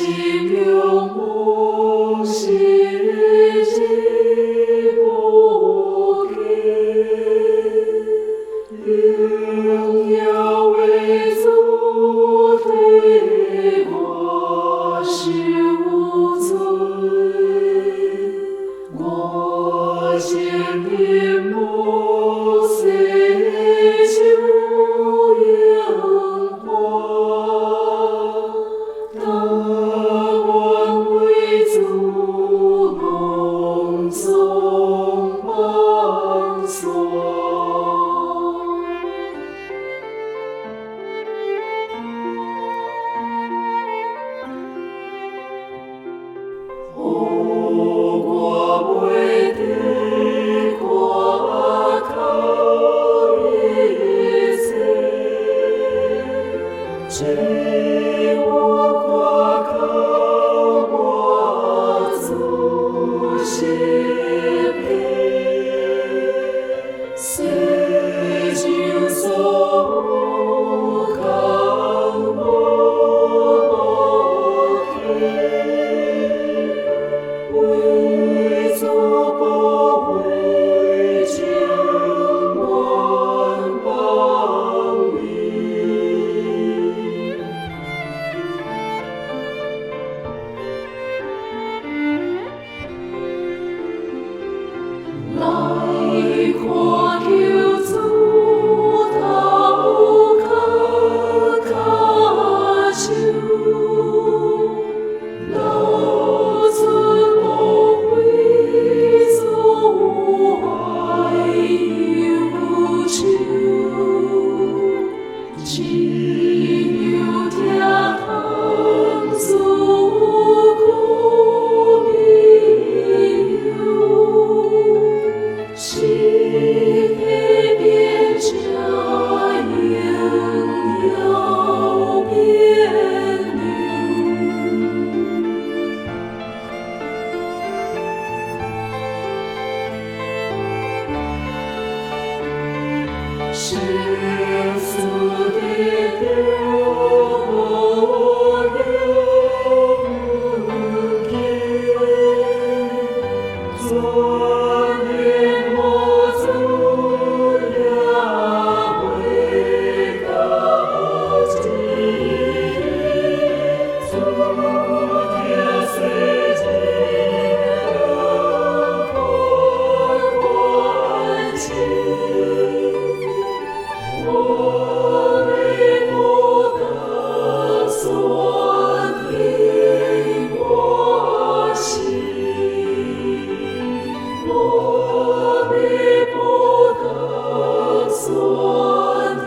心永不息，日积不减，应要为主对我是无罪，我心的目虽求烟花，当我为主隆重榜首。后果为的过靠一切，只我过靠我主心悲，虽经受看我为主保卫将万邦里，来看求主祷告恳求，老尊我为主爱有求，只有听堂主公明有，心的变家应要变流。世俗的流言，昨日我主也未告知，昨天虽经看情，我为不得所听我心，我为不得所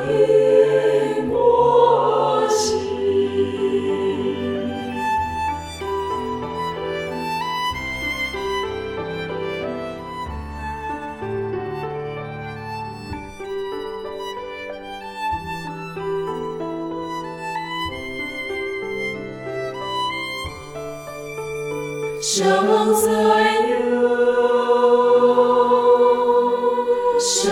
听我心。生在有，生